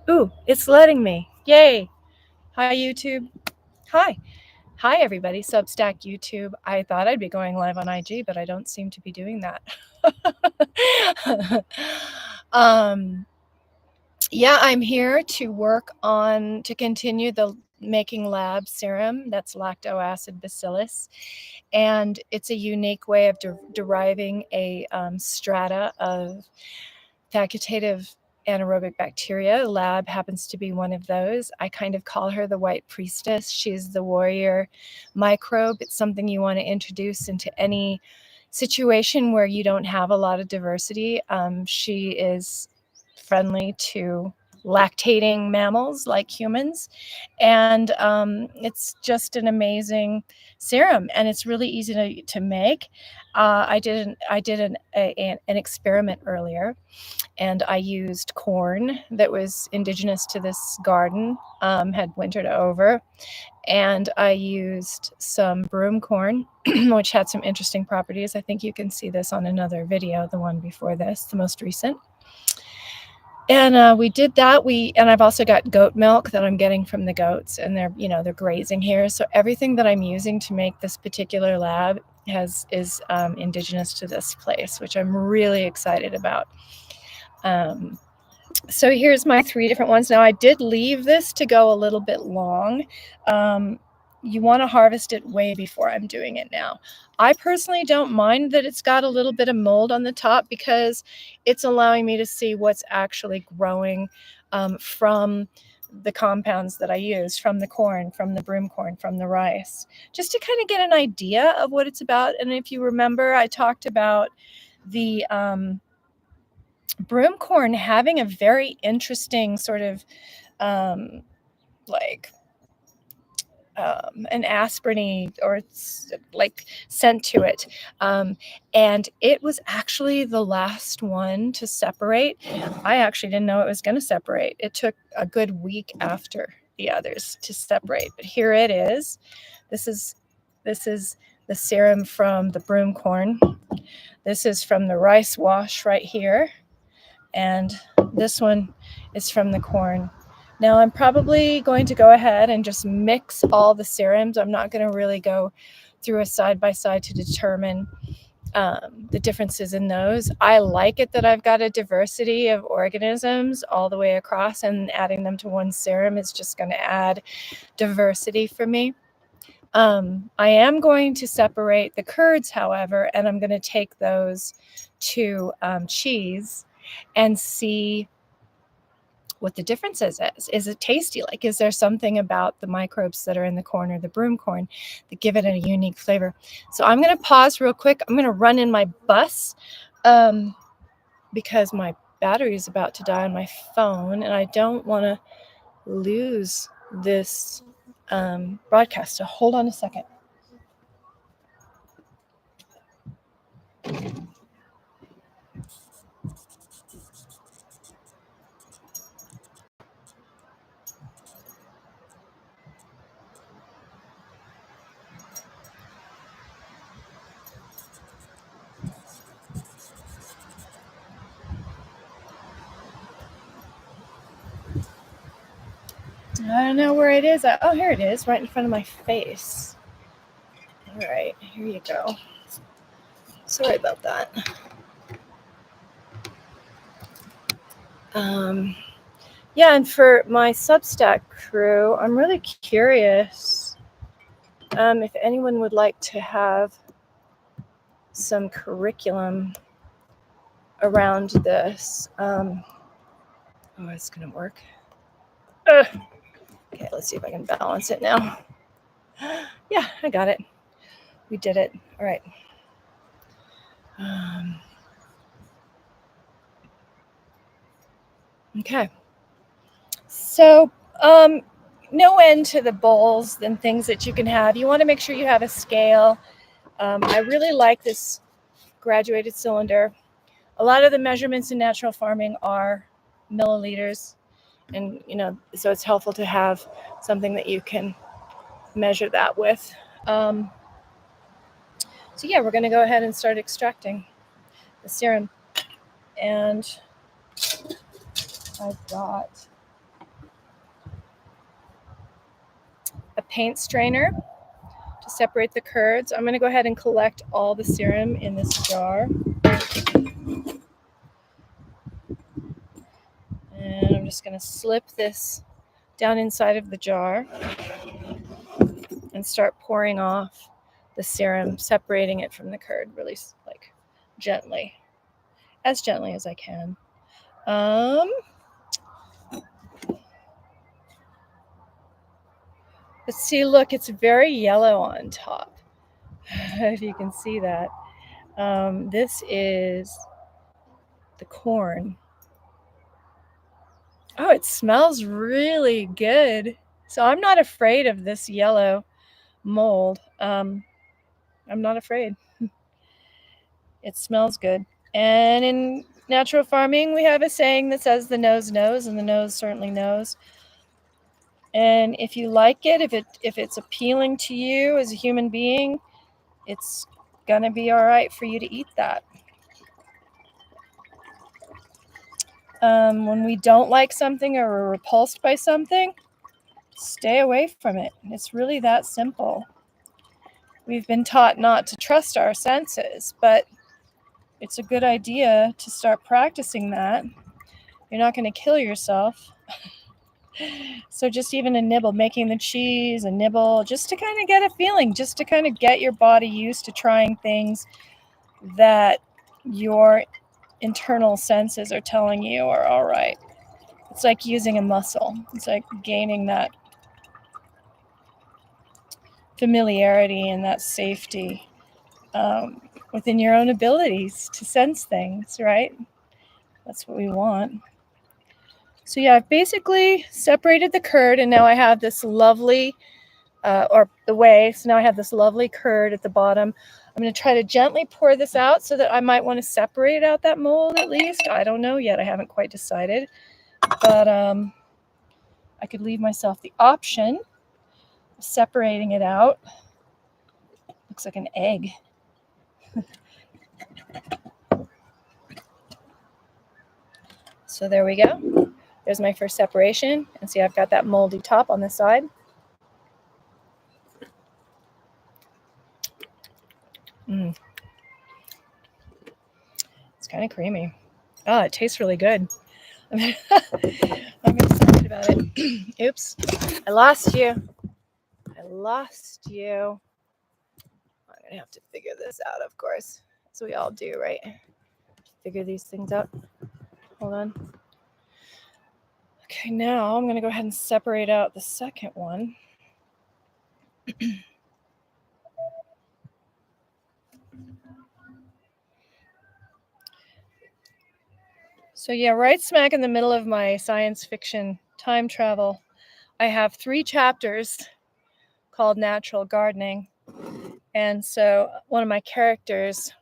Ooh, it's letting me. Yay. Hi, YouTube. Hi. Hi, everybody. Substack, YouTube. I thought I'd be going live on IG, but I don't seem to be doing that. Yeah, I'm here to continue the making lab serum that's lacto-acid bacillus. And it's a unique way of deriving a strata of facultative anaerobic bacteria. Lab happens to be one of those. I kind of call her the white priestess. She's the warrior microbe. It's something you want to introduce into any situation where you don't have a lot of diversity. She is friendly to lactating mammals like humans, and it's just an amazing serum, and it's really easy to make. I did an experiment earlier, and I used corn that was indigenous to this garden, had wintered over, and I used some broom corn, which had some interesting properties. I think you can see this on another video, the one before this, the most recent. And we did that. And I've also got goat milk that I'm getting from the goats, and they're grazing here. So everything that I'm using to make this particular lab is indigenous to this place, which I'm really excited about. So here's my 3 different ones. Now, I did leave this to go a little bit long. You want to harvest it way before I'm doing it now. I personally don't mind that it's got a little bit of mold on the top, because it's allowing me to see what's actually growing from the compounds that I use, from the corn, from the broom corn, from the rice, just to kind of get an idea of what it's about. And if you remember, I talked about the broom corn having a very interesting sort of an aspirin or like scent to it. And it was actually the last one to separate. I actually didn't know it was going to separate. It took a good week after the others to separate, but here it is. This is the serum from the broom corn. This is from the rice wash right here. And this one is from the corn. Now I'm probably going to go ahead and just mix all the serums. I'm not going to really go through a side-by-side to determine the differences in those. I like it that I've got a diversity of organisms all the way across, and adding them to one serum is just going to add diversity for me. I am going to separate the curds, however, and I'm going to take those to cheese and see what the difference is. Is it tasty? Like, is there something about the microbes that are in the corn or the broom corn that give it a unique flavor? So I'm going to pause real quick. I'm going to run in my bus because my battery is about to die on my phone, and I don't want to lose this broadcast. So hold on a second. I don't know where it is. Oh, here it is, right in front of my face. All right, here you go. Sorry about that. Yeah, and for my Substack crew, I'm really curious if anyone would like to have some curriculum around this. Oh, it's going to work. Okay, let's see if I can balance it now. Yeah, I got it. We did it. All right. Okay. So, no end to the bowls and things that you can have. You want to make sure you have a scale. I really like this graduated cylinder. A lot of the measurements in natural farming are milliliters, and so it's helpful to have something that you can measure that with. So yeah, we're going to go ahead and start extracting the serum. And I've got a paint strainer to separate the curds. I'm going to go ahead and collect all the serum in this jar. And I'm just going to slip this down inside of the jar and start pouring off the serum, separating it from the curd really like gently, as gently as I can. But see, look, it's very yellow on top. If you can see that. This is the corn. Oh, it smells really good. So I'm not afraid of this yellow mold. I'm not afraid. It smells good. And in natural farming, we have a saying that says the nose knows, and the nose certainly knows. And if you like it, if it's appealing to you as a human being, it's gonna be all right for you to eat that. When we don't like something or we're repulsed by something, stay away from it. It's really that simple. We've been taught not to trust our senses, but it's a good idea to start practicing that. You're not going to kill yourself. So just even a nibble, making the cheese, a nibble, just to kind of get a feeling, just to kind of get your body used to trying things that your internal senses are telling you are all right. It's like using a muscle. It's like gaining that familiarity and that safety within your own abilities to sense things, right? That's what we want. So yeah, I've basically separated the curd, and now I have this lovely, or the whey, so now I have this lovely curd at the bottom. I'm going to try to gently pour this out so that I might want to separate out that mold at least. I don't know yet. I haven't quite decided. But I could leave myself the option of separating it out. Looks like an egg. So there we go. There's my first separation. And see, I've got that moldy top on the side. It's kind of creamy. Oh, it tastes really good. I'm excited about it. Oops. I lost you. I'm going to have to figure this out, of course. As we all do, right? Figure these things out. Hold on. Okay, now I'm going to go ahead and separate out the second one. So yeah, right smack in the middle of my science fiction time travel, I have 3 chapters called Natural Gardening. And so one of my characters,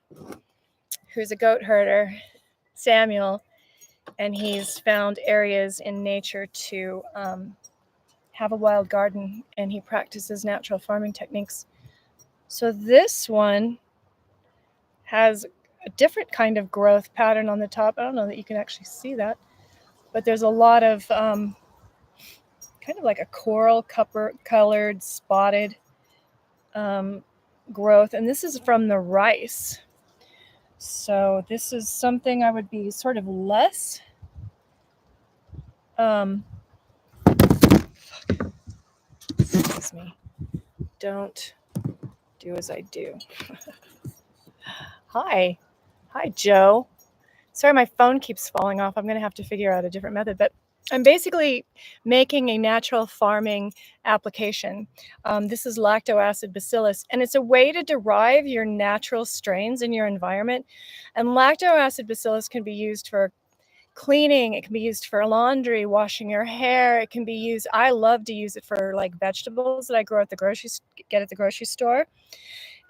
who's a goat herder, Samuel, and he's found areas in nature to have a wild garden, and he practices natural farming techniques. So this one has a different kind of growth pattern on the top. I don't know that you can actually see that, but there's a lot of kind of like a coral colored spotted growth, and this is from the rice. So this is something I would be sort of less excuse me, don't do as I do. Hi Joe. Sorry, my phone keeps falling off. I'm going to have to figure out a different method, but I'm basically making a natural farming application. This is lacto-acid bacillus, and it's a way to derive your natural strains in your environment. And lacto-acid bacillus can be used for cleaning. It can be used for laundry, washing your hair. It can be used, I love to use it for like vegetables that I get at the grocery store.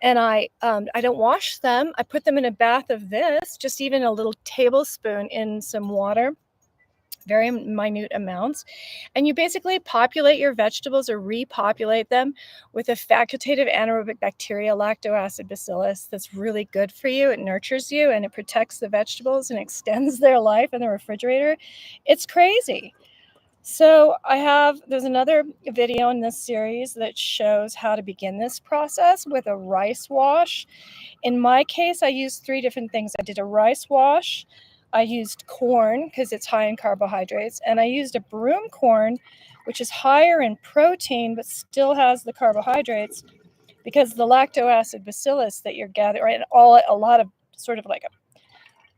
And I don't wash them. I put them in a bath of this, just even a little tablespoon in some water, very minute amounts. And you basically populate your vegetables or repopulate them with a facultative anaerobic bacteria, lacto-acid bacillus, that's really good for you. It nurtures you and it protects the vegetables and extends their life in the refrigerator. It's crazy. So there's another video in this series that shows how to begin this process with a rice wash. In my case, I used 3 different things. I did a rice wash, I used corn because it's high in carbohydrates, and I used a broom corn, which is higher in protein but still has the carbohydrates, because the lacto acid bacillus that you're gathering, a lot of sort of like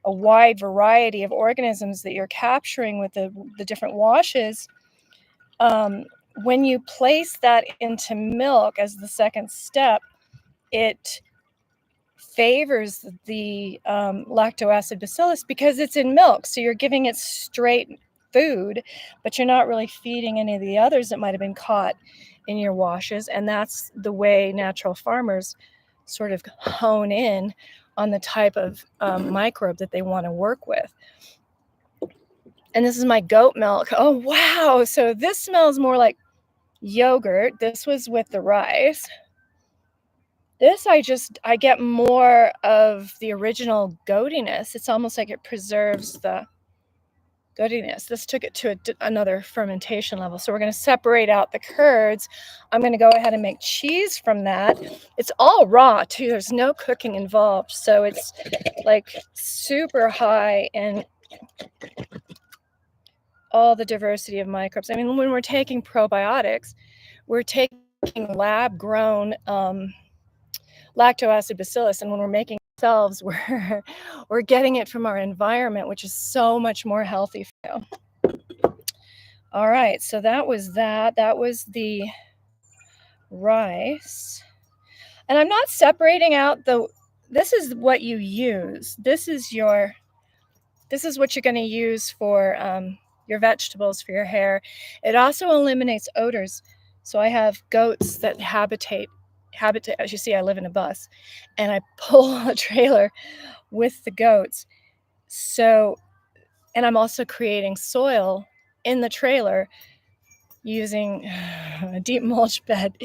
a wide variety of organisms that you're capturing with the different washes. When you place that into milk as the second step, it favors the lacto acid bacillus because it's in milk. So you're giving it straight food, but you're not really feeding any of the others that might have been caught in your washes. And that's the way natural farmers sort of hone in on the type of microbe that they want to work with. And this is my goat milk. Oh, wow. So this smells more like yogurt. This was with the rice. This, I get more of the original goatiness. It's almost like it preserves the goatiness. This took it to another fermentation level. So we're going to separate out the curds. I'm going to go ahead and make cheese from that. It's all raw too. There's no cooking involved. So it's like super high in all the diversity of microbes. I mean, when we're taking probiotics, we're taking lab-grown lacto acid bacillus, and when we're making ourselves, we're getting it from our environment, which is so much more healthy for you. All right, so that was the rice, and I'm not separating out this is what you use. This is what you're going to use for your vegetables, for your hair. It also eliminates odors. So I have goats that habitate. As you see, I live in a bus, and I pull a trailer with the goats. So, and I'm also creating soil in the trailer using a deep mulch bed,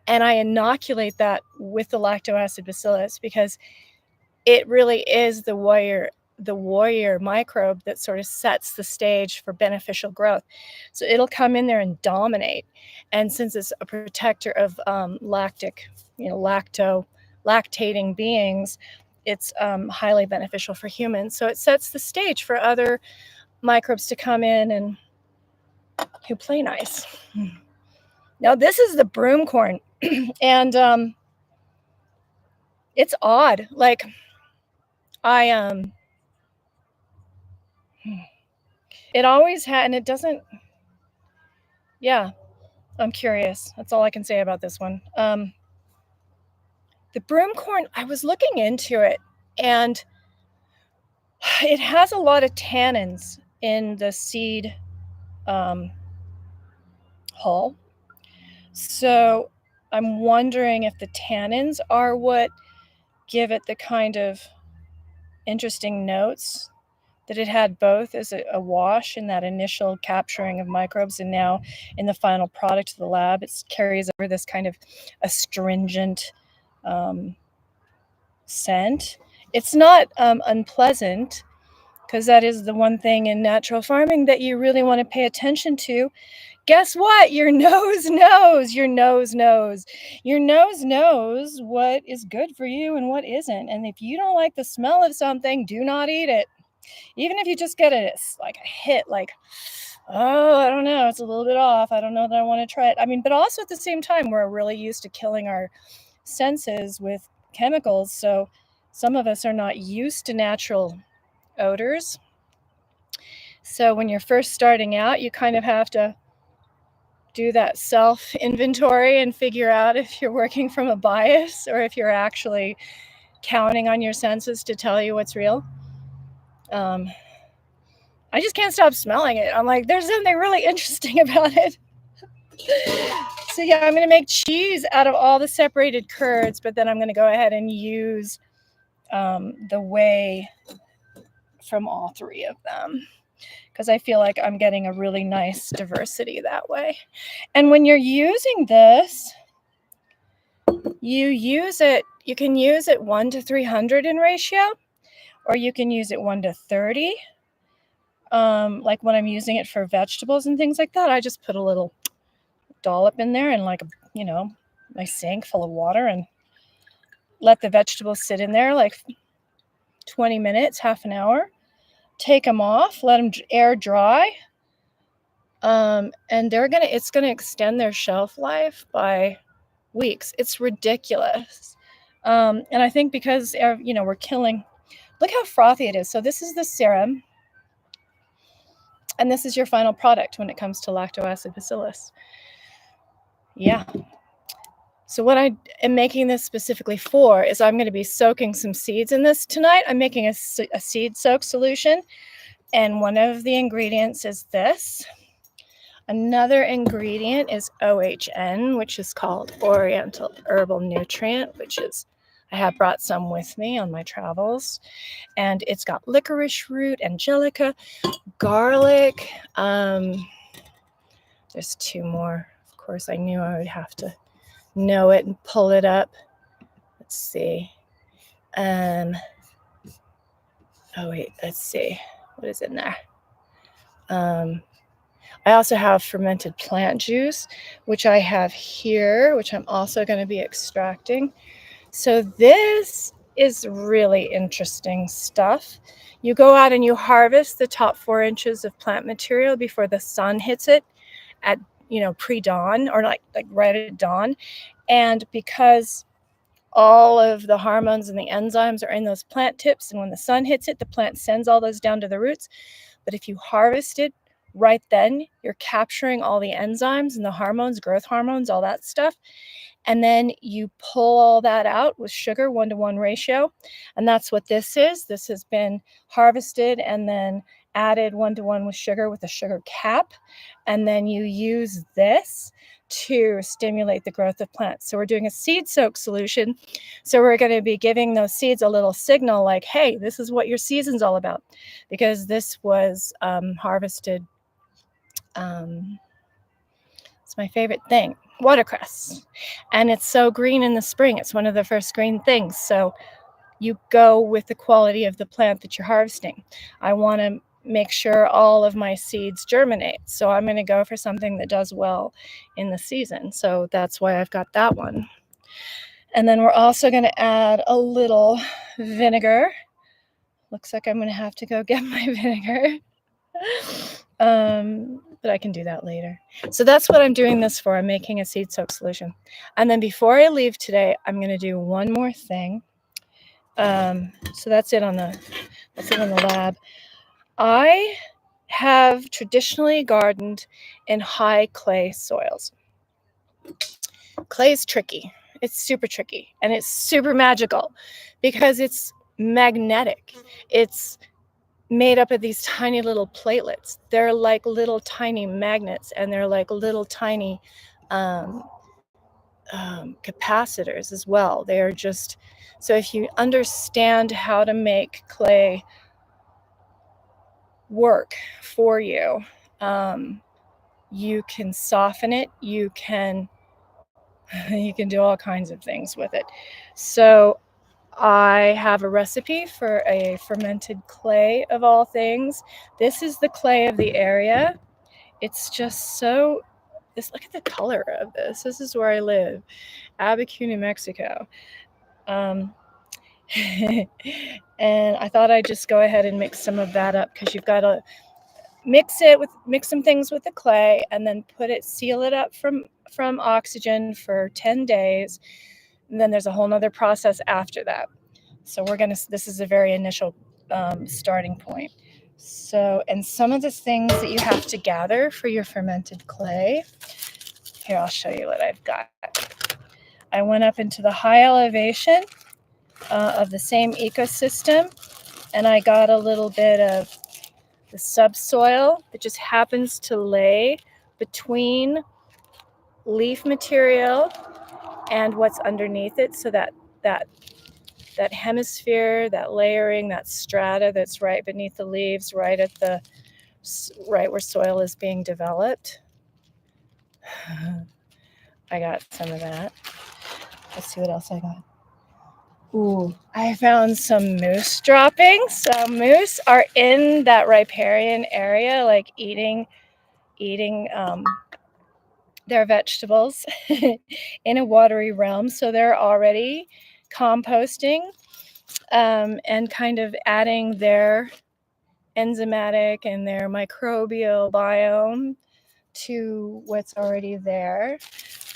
and I inoculate that with the lacto acid bacillus because it really is the warrior microbe that sort of sets the stage for beneficial growth. So it'll come in there and dominate. And since it's a protector of lactating beings, it's highly beneficial for humans. So it sets the stage for other microbes to come in and who play nice. Now this is the broom corn, and it's odd. Like it always had, and it doesn't. Yeah, I'm curious. That's all I can say about this one. The broom corn, I was looking into it, and it has a lot of tannins in the seed hull. So I'm wondering if the tannins are what give it the kind of interesting notes that it had both as a wash in that initial capturing of microbes, and now in the final product of the lab, it carries over this kind of astringent scent. It's not unpleasant, because that is the one thing in natural farming that you really want to pay attention to. Guess what? Your nose knows. Your nose knows. Your nose knows what is good for you and what isn't. And if you don't like the smell of something, do not eat it. Even if you just get it, it's like a hit, like, oh, I don't know, it's a little bit off. I don't know that I want to try it. I mean, but also at the same time, we're really used to killing our senses with chemicals. So some of us are not used to natural odors. So when you're first starting out, you kind of have to do that self-inventory and figure out if you're working from a bias or if you're actually counting on your senses to tell you what's real. I just can't stop smelling it. I'm like, there's something really interesting about it. So yeah, I'm going to make cheese out of all the separated curds, but then I'm going to go ahead and use the whey from all 3 of them, because I feel like I'm getting a really nice diversity that way. And when you're using this, you can use it 1 to 300 in ratio, or you can use it 1 to 30, Like when I'm using it for vegetables and things like that, I just put a little dollop in there and like, my sink full of water and let the vegetables sit in there like 20 minutes, half an hour. Take them off, let them air dry. And it's gonna extend their shelf life by weeks. It's ridiculous. And I think because we're killing. Look how frothy it is. So this is the serum, and this is your final product when it comes to lactoacid bacillus. Yeah. So what I am making this specifically for is I'm going to be soaking some seeds in this tonight. I'm making a seed soak solution, and one of the ingredients is this. Another ingredient is OHN, which is called Oriental Herbal Nutrient, I have brought some with me on my travels. And it's got licorice root, angelica, garlic. There's 2 more. Of course, I knew I would have to know it and pull it up. Let's see. Let's see. What is in there? I also have fermented plant juice, which I have here, which I'm also going to be extracting. So this is really interesting stuff. You go out and you harvest the top 4 inches of plant material before the sun hits it at, pre-dawn or like right at dawn. And because all of the hormones and the enzymes are in those plant tips, and when the sun hits it, the plant sends all those down to the roots. But if you harvest it right then, you're capturing all the enzymes and the hormones, growth hormones, all that stuff. And then you pull all that out with sugar, 1-to-1 ratio. And that's what this is. This has been harvested and then added 1-to-1 with sugar with a sugar cap. And then you use this to stimulate the growth of plants. So we're doing a seed soak solution. So we're going to be giving those seeds a little signal like, hey, this is what your season's all about. Because this was harvested. It's my favorite thing, watercress. And it's so green in the spring. It's one of the first green things. So you go with the quality of the plant that you're harvesting. I want to make sure all of my seeds germinate. So I'm going to go for something that does well in the season. So that's why I've got that one. And then we're also going to add a little vinegar. Looks like I'm going to have to go get my vinegar. But I can do that later. So that's what I'm doing this for. I'm making a seed soak solution. And then before I leave today, I'm going to do one more thing. So that's it on the lab. I have traditionally gardened in high clay soils. Clay is tricky. It's super tricky, and it's super magical because it's magnetic. It's made up of these tiny little platelets. They're like little tiny magnets, and they're like little tiny capacitors as well. They're just, so if you understand how to make clay work for you, you can soften it, you can do all kinds of things with it. So I have a recipe for a fermented clay of all things. This is the clay of the area. It's just so, look at the color of this. This is where I live, Abiquiu, New Mexico. And I thought I'd just go ahead and mix some of that up, because you've got to mix some things with the clay and then seal it up from oxygen for 10 days. And then there's a whole nother process after that. So this is a very initial starting point. So, and some of the things that you have to gather for your fermented clay, here, I'll show you what I've got. I went up into the high elevation of the same ecosystem, and I got a little bit of the subsoil that just happens to lay between leaf material and what's underneath it, so that hemisphere, that layering, that strata that's right beneath the leaves, right where soil is being developed. I got some of that. Let's see what else I got. Ooh, I found some moose droppings. So moose are in that riparian area, like eating their vegetables in a watery realm. So they're already composting and kind of adding their enzymatic and their microbial biome to what's already there.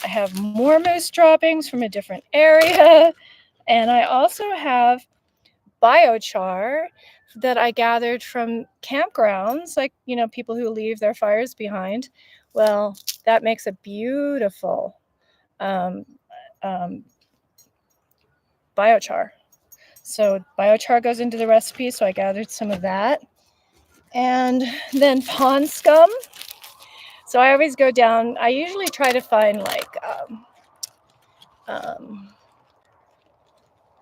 I have more moose droppings from a different area. And I also have biochar that I gathered from campgrounds, like, people who leave their fires behind. Well, that makes a beautiful um, biochar. So biochar goes into the recipe, so I gathered some of that. And then pond scum. So I always go down, I usually try to find like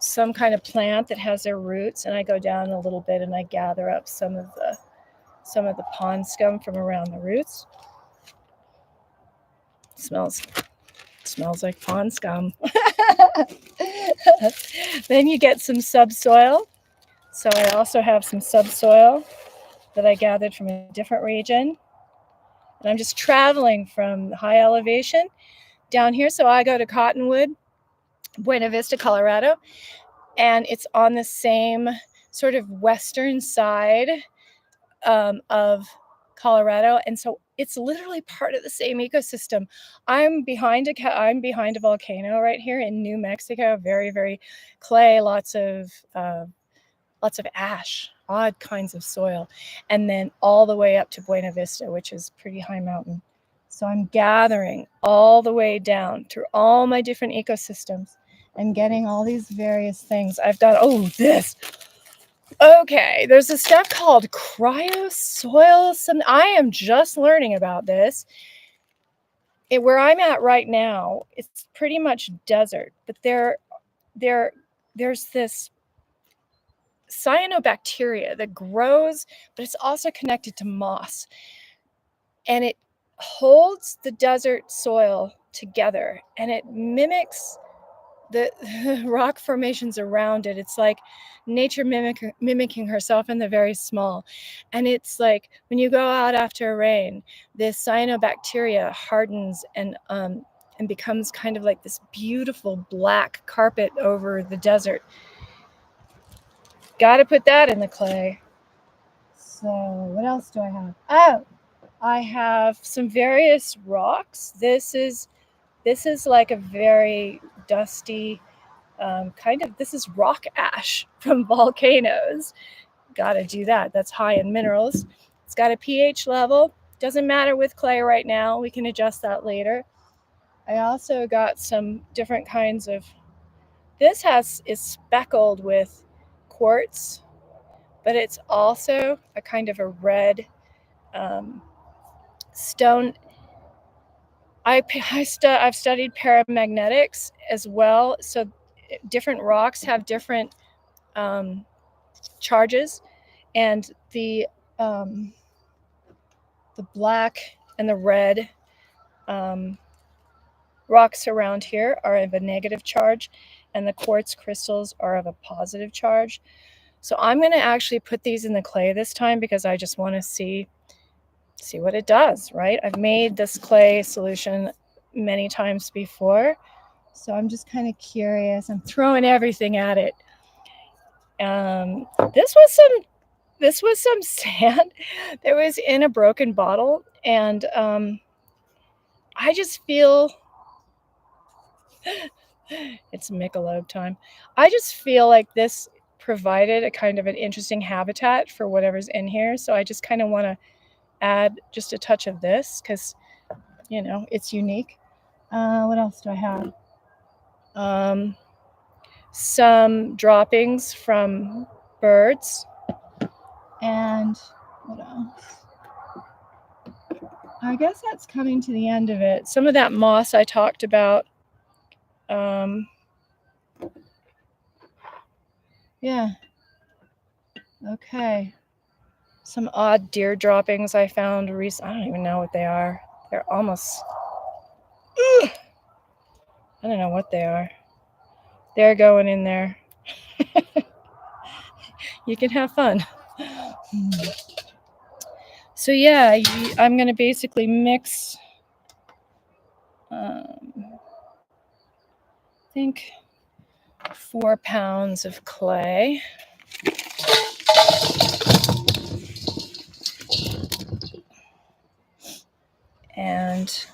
some kind of plant that has their roots, and I go down a little bit and I gather up some of the pond scum from around the roots. Smells like pond scum. Then you get some subsoil. So I also have some subsoil that I gathered from a different region. And I'm just traveling from high elevation down here. So I go to Cottonwood, Buena Vista, Colorado, and it's on the same sort of western side of Colorado, and so it's literally part of the same ecosystem. I'm behind a volcano right here in New Mexico. Very, very clay, lots of ash, odd kinds of soil, and then all the way up to Buena Vista, which is pretty high mountain. So I'm gathering all the way down through all my different ecosystems and getting all these various things. I've done this. Okay, there's this stuff called cryosoil. I am just learning about this. Where I'm at right now, it's pretty much desert, but there's this cyanobacteria that grows, but it's also connected to moss, and it holds the desert soil together, and it mimics the rock formations around it. It's like nature mimicking herself in the very small. And it's like when you go out after a rain, this cyanobacteria hardens and becomes kind of like this beautiful black carpet over the desert. Got to put that in the clay. So what else do I have? Oh, I have some various rocks. This is like a very dusty this is rock ash from volcanoes. Got to do that. That's high in minerals. It's got a pH level. Doesn't matter with clay right now. We can adjust that later. I also got some different kinds of, this is speckled with quartz, but it's also a kind of a red stone. I've studied paramagnetics as well. So different rocks have different charges, and the black and the red rocks around here are of a negative charge, and the quartz crystals are of a positive charge. So I'm going to actually put these in the clay this time because I just want to see what it does, right? I've made this clay solution many times before, so I'm just kind of curious. I'm throwing everything at it. This was some sand that was in a broken bottle, and I just feel it's Michelob time. I just feel like this provided a kind of an interesting habitat for whatever's in here, so I just kind of want to add just a touch of this because, it's unique. What else do I have? Some droppings from birds. And what else? I guess that's coming to the end of it. Some of that moss I talked about. Yeah. Okay. Some odd deer droppings I found recently. I don't even know what they are. They're almost... I don't know what they are. They're going in there. You can have fun. So yeah, I'm going to basically mix, I think 4 pounds of clay. And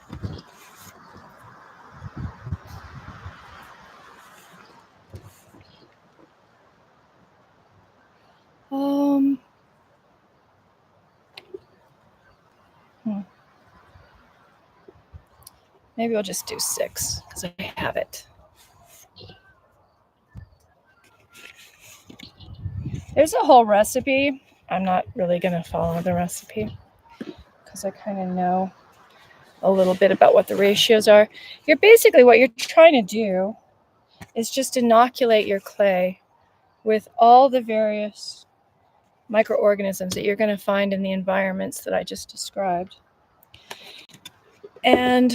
maybe I'll just do 6 because I have it. There's a whole recipe. I'm not really going to follow the recipe because I kind of know a little bit about what the ratios are. You're basically, what you're trying to do is just inoculate your clay with all the various microorganisms that you're going to find in the environments that I just described. And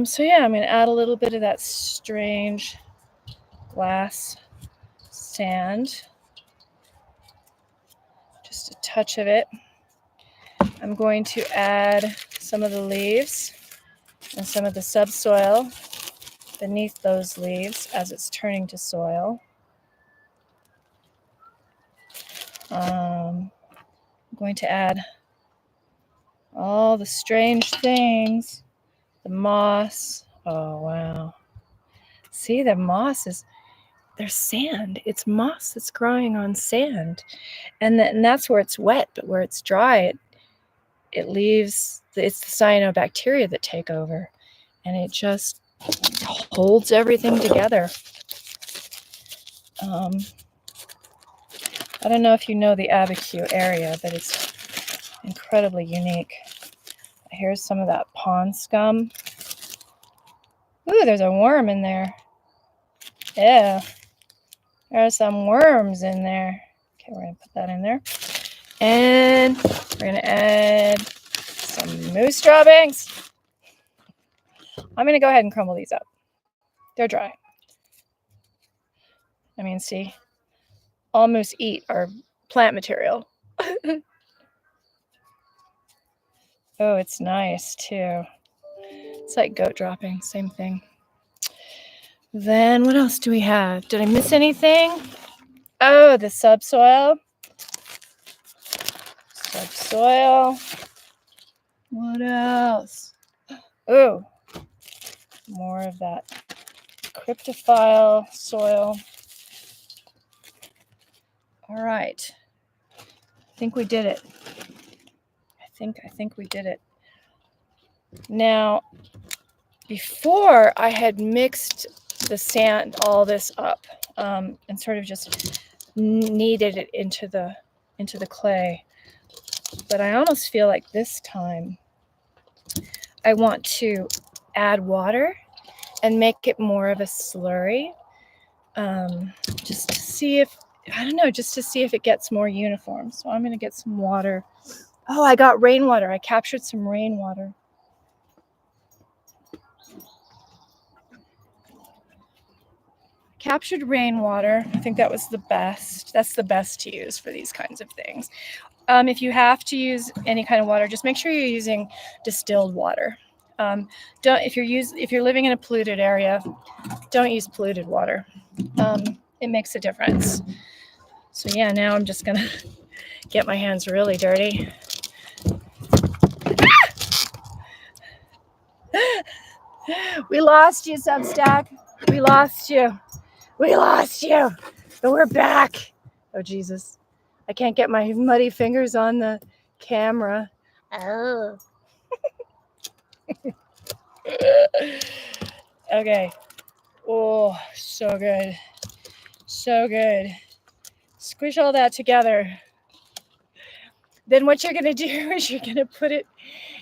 so yeah, I'm going to add a little bit of that strange glass sand, just a touch of it. I'm going to add some of the leaves and some of the subsoil beneath those leaves as it's turning to soil. I'm going to add all the strange things, the moss. Oh, wow. See, the moss is, there's sand. It's moss that's growing on sand. And that's where it's wet, but where it's dry, it leaves, it's the cyanobacteria that take over. And it just holds everything together. I don't know if you know the Abiquiu area, but it's incredibly unique. Here's some of that pond scum. Ooh, there's a worm in there. Yeah, there are some worms in there. Okay, we're going to put that in there. And we're going to add some moose droppings. I'm going to go ahead and crumble these up. They're dry. I mean, see, all moose eat are plant material. Oh, it's nice too. It's like goat dropping, same thing. Then what else do we have? Did I miss anything? Oh, the subsoil. Subsoil. What else? Oh, more of that cryptophile soil. All right. I think we did it. I think we did it. Now, before I had mixed the sand, all this up, and sort of just kneaded it into the clay. But I almost feel like this time I want to add water and make it more of a slurry, just to see if, I don't know, just to see if it gets more uniform. So I'm going to get some water. Oh, I got rainwater. I captured some rainwater. Captured rainwater. I think that was the best. That's the best to use for these kinds of things. If you have to use any kind of water, just make sure you're using distilled water. If you're living in a polluted area, don't use polluted water. It makes a difference. So yeah, now I'm just gonna get my hands really dirty. We lost you, Substack. We lost you. We lost you. But we're back. Oh, Jesus. I can't get my muddy fingers on the camera. Oh. Okay. Oh, so good. So good. Squish all that together. Then what you're going to do is you're going to put it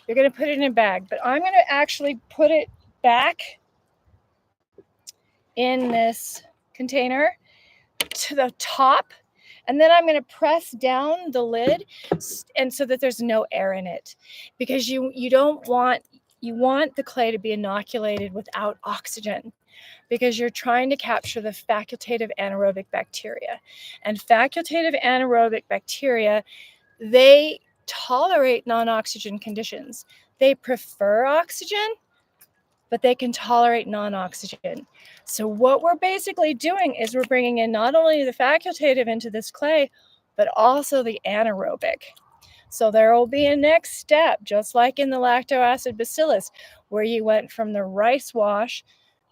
in a bag. But I'm going to actually put it back in this container to the top. And then I'm going to press down the lid and so that there's no air in it, because you don't want you want the clay to be inoculated without oxygen, because you're trying to capture the facultative anaerobic bacteria. And facultative anaerobic bacteria, they tolerate non-oxygen conditions. They prefer oxygen, but they can tolerate non-oxygen. So what we're basically doing is we're bringing in not only the facultative into this clay, but also the anaerobic. So there will be a next step, just like in the lactoacid bacillus, where you went from the rice wash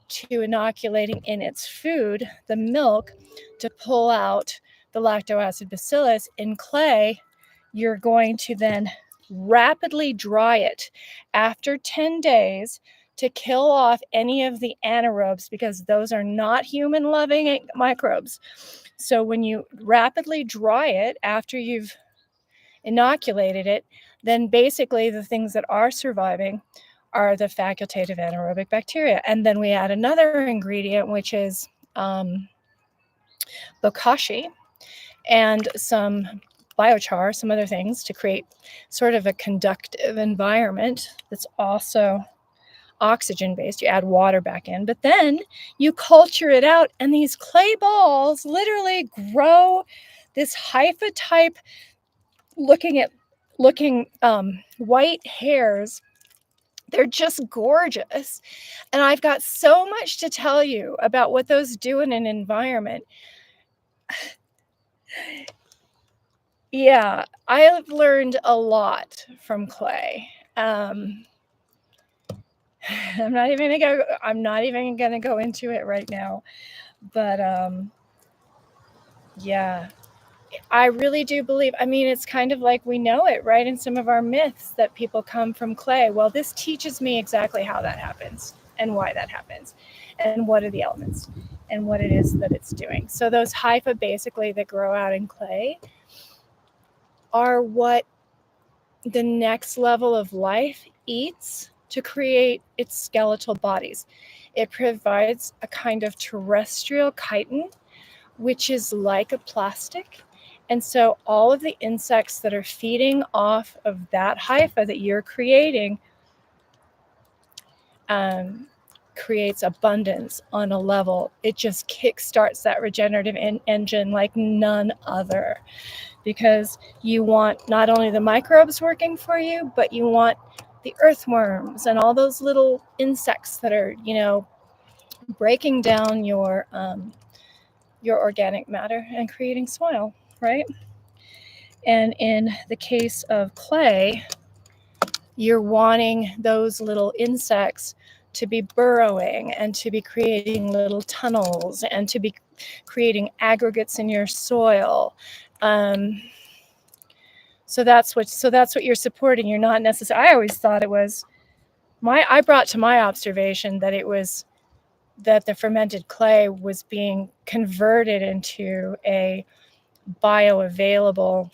to inoculating in its food, the milk, to pull out the lactoacid bacillus. In clay, you're going to then rapidly dry it after 10 days to kill off any of the anaerobes, because those are not human-loving microbes. So when you rapidly dry it after you've inoculated it, then basically the things that are surviving are the facultative anaerobic bacteria. And then we add another ingredient, which is bokashi and some biochar, some other things, to create sort of a conductive environment that's also oxygen based. You add water back in, but then you culture it out, and these clay balls literally grow this hypha type looking white hairs. They're just gorgeous. And I've got so much to tell you about what those do in an environment. Yeah, I have learned a lot from clay. I'm not even gonna go into it right now. But yeah, I really do believe, I mean, it's kind of like we know it, right? In some of our myths that people come from clay. Well, this teaches me exactly how that happens and why that happens and what are the elements and what it is that it's doing. So those hypha basically that grow out in clay are what the next level of life eats to create its skeletal bodies. It provides a kind of terrestrial chitin, which is like a plastic. And so all of the insects that are feeding off of that hypha that you're creating creates abundance on a level. It just kickstarts that regenerative engine like none other, because you want not only the microbes working for you, but you want the earthworms and all those little insects that are, breaking down your organic matter and creating soil, right? And in the case of clay, you're wanting those little insects to be burrowing and to be creating little tunnels and to be creating aggregates in your soil. So that's what you're supporting. You're not necessarily, I always thought it was I brought to my observation that it was that the fermented clay was being converted into a bioavailable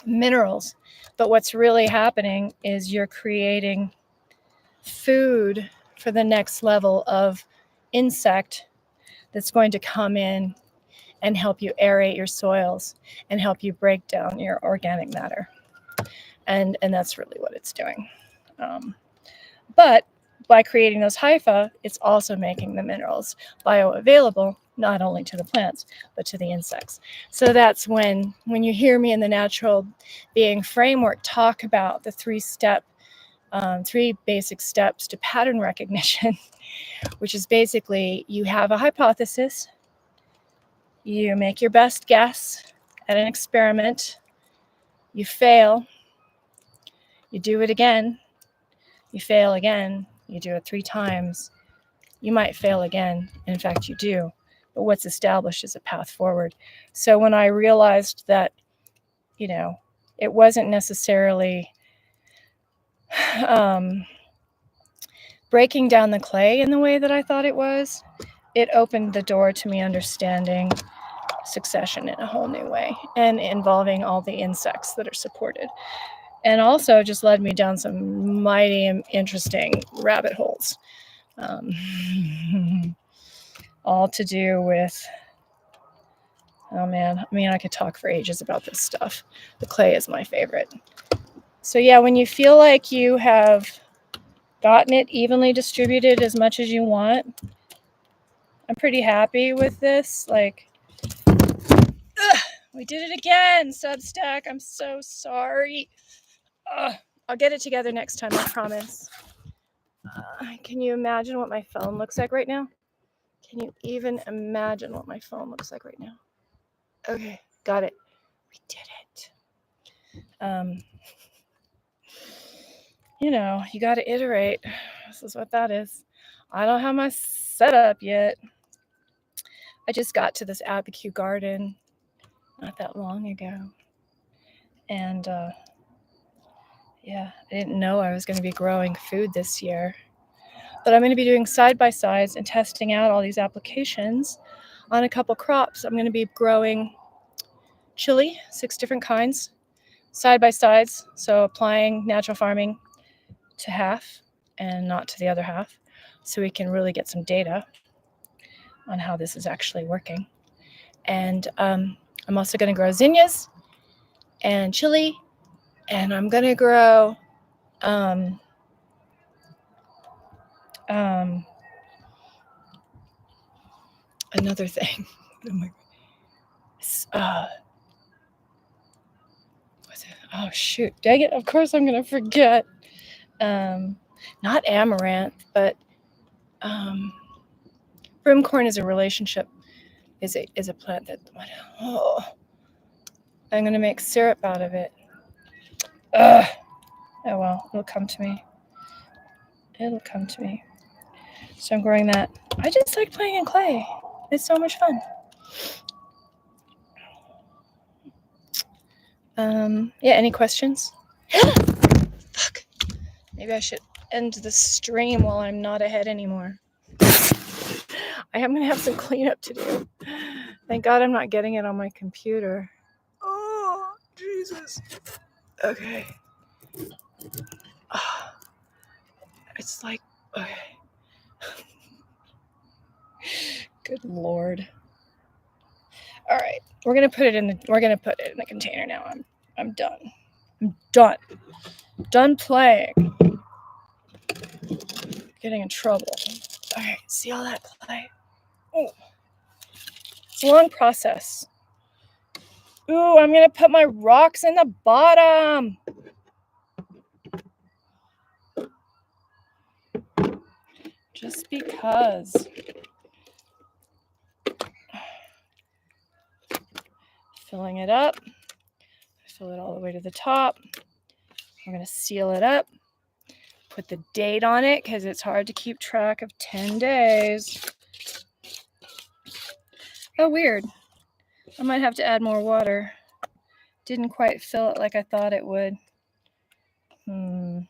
minerals. But what's really happening is you're creating food for the next level of insect that's going to come in and help you aerate your soils and help you break down your organic matter. And that's really what it's doing. But by creating those hypha, it's also making the minerals bioavailable, not only to the plants, but to the insects. So that's when you hear me in the natural being framework talk about the three basic steps to pattern recognition, which is basically you have a hypothesis, you make your best guess at an experiment, you fail, you do it again, you fail again, you do it 3 times, you might fail again. In fact, you do. But what's established is a path forward. So when I realized that, it wasn't necessarily breaking down the clay in the way that I thought it was, it opened the door to me understanding succession in a whole new way and involving all the insects that are supported. And also just led me down some mighty interesting rabbit holes. All to do with, oh man, I could talk for ages about this stuff. The clay is my favorite. So yeah, when you feel like you have gotten it evenly distributed as much as you want. I'm pretty happy with this. Like, we did it again, Substack. I'm so sorry. I'll get it together next time, I promise. Can you imagine what my phone looks like right now? Can you even imagine what my phone looks like right now? Okay, got it. We did it. You know, you got to iterate. This is what that is. I don't have my setup yet. I just got to this Abiquiu garden not that long ago. And yeah, I didn't know I was going to be growing food this year. But I'm going to be doing side-by-sides and testing out all these applications on a couple crops. I'm going to be growing chili, 6 different kinds, side-by-sides. So applying natural farming to half and not to the other half, so we can really get some data on how this is actually working. And I'm also going to grow zinnias and chili, and I'm going to grow another thing. Oh shoot, dang it, of course I'm going to forget. Not amaranth, but broomcorn is a relationship, is a plant that, I'm going to make syrup out of it. Oh well, it'll come to me. So I'm growing that. I just like playing in clay. It's so much fun. Yeah, any questions? Fuck. Maybe I should end the stream while I'm not ahead anymore. I am going to have some cleanup to do. Thank God I'm not getting it on my computer. Oh, Jesus. Okay. It's like, okay. Good Lord. All right. We're going to put it in the container now. I'm done. I'm done. Done playing. Getting in trouble. All right. See all that clay? Oh. It's a long process. Ooh, I'm going to put my rocks in the bottom. Just because. Filling it up. Fill it all the way to the top. I'm going to seal it up. Put the date on it because it's hard to keep track of 10 days. Oh, weird. I might have to add more water. Didn't quite fill it like I thought it would. All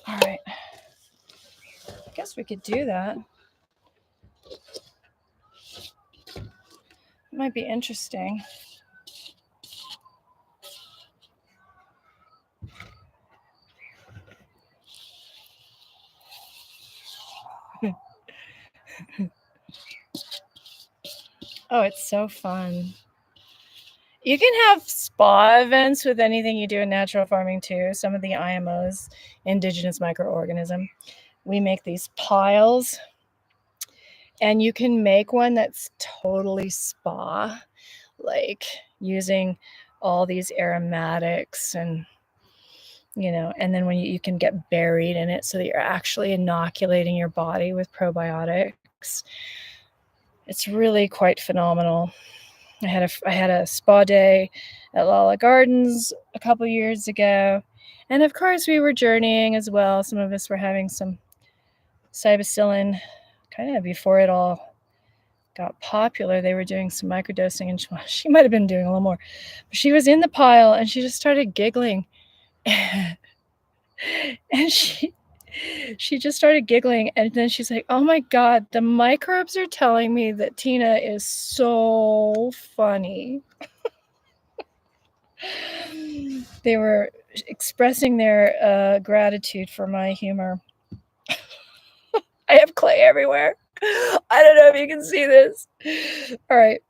right. I guess we could do that. It might be interesting. Oh, it's so fun. You can have spa events with anything you do in natural farming too. Some of the IMOs, indigenous microorganism, we make these piles, and you can make one that's totally spa, like using all these aromatics and, you know, and then when you can get buried in it so that you're actually inoculating your body with probiotics. It's really quite phenomenal. I had a spa day at Lala Gardens a couple years ago. And of course we were journeying as well. Some of us were having some psilocybin kind of before it all got popular. They were doing some microdosing, and she might have been doing a little more. But she was in the pile and she just started giggling. And she just started giggling, and then she's like, oh my God, the microbes are telling me that Tina is so funny. They were expressing their gratitude for my humor. I have clay everywhere. I don't know if you can see this. All right.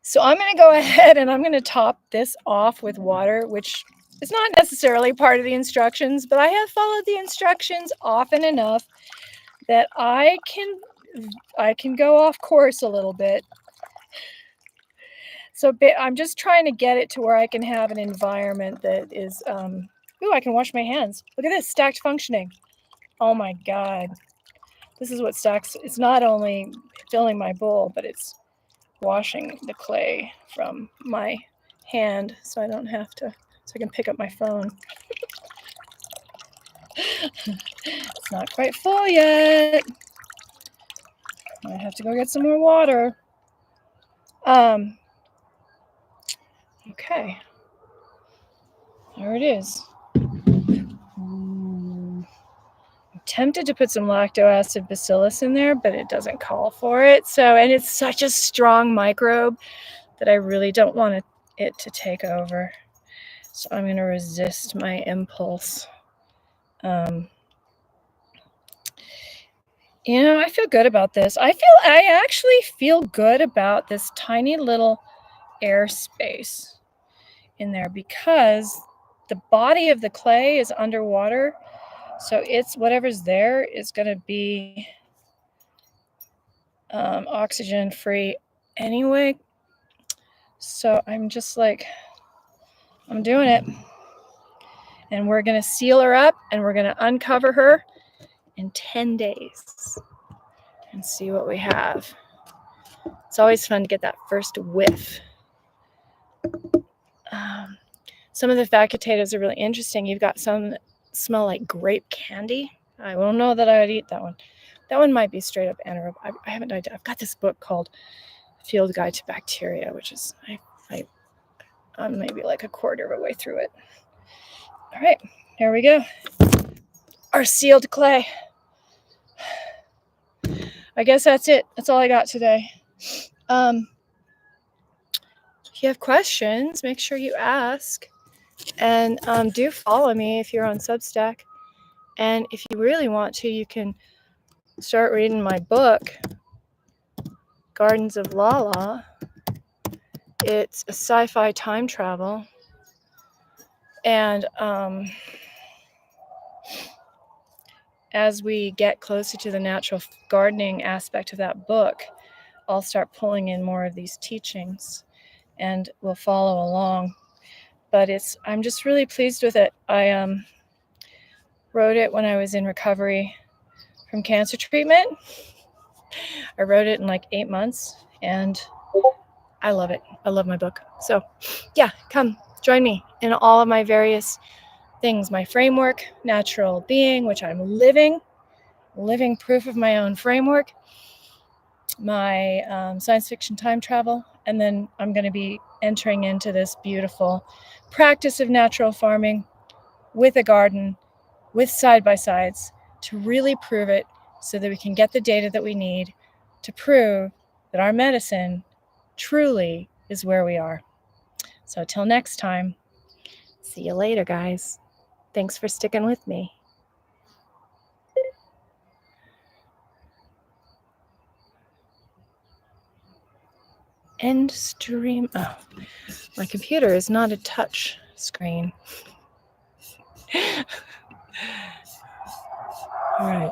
So I'm going to go ahead and I'm going to top this off with water, which It's not necessarily part of the instructions, but I have followed the instructions often enough that I can go off course a little bit. So I'm just trying to get it to where I can have an environment that is, ooh, I can wash my hands. Look at this, stacked functioning. Oh my God. This is what stacks. It's not only filling my bowl, but it's washing the clay from my hand so I don't have to, so I can pick up my phone. It's not quite full yet. I have to go get some more water. Okay. There it is. I'm tempted to put some lacto-acid bacillus in there, but it doesn't call for it. So, and it's such a strong microbe that I really don't want it to take over. So I'm going to resist my impulse. You know, I feel good about this. I actually feel good about this tiny little airspace in there because the body of the clay is underwater. So it's whatever's there is going to be oxygen free anyway. So I'm just like, I'm doing it. And we're going to seal her up and we're going to uncover her in 10 days and see what we have. It's always fun to get that first whiff. Some of the facultatives are really interesting. You've got some that smell like grape candy. I don't know that I would eat that one. That one might be straight up anaerobic. I haven't died. I've got this book called Field Guide to Bacteria, which is I'm maybe like a quarter of a way through it. All right, here we go. Our sealed clay. I guess that's it. That's all I got today. If you have questions, make sure you ask. And do follow me if you're on Substack. And if you really want to, you can start reading my book, Gardens of Lala. It's a sci-fi time travel. And as we get closer to the natural gardening aspect of that book, I'll start pulling in more of these teachings and we'll follow along. But I'm just really pleased with it. I wrote it when I was in recovery from cancer treatment. I wrote it in like 8 months and I love it. I love my book. So yeah, come join me in all of my various things. My framework, natural being, which I'm living proof of my own framework. My science fiction time travel. And then I'm going to be entering into this beautiful practice of natural farming with a garden, with side-by-sides to really prove it so that we can get the data that we need to prove that our medicine truly is where we are. So till next time, see you later, guys. Thanks for sticking with me. End stream. Oh, my computer is not a touch screen. All right.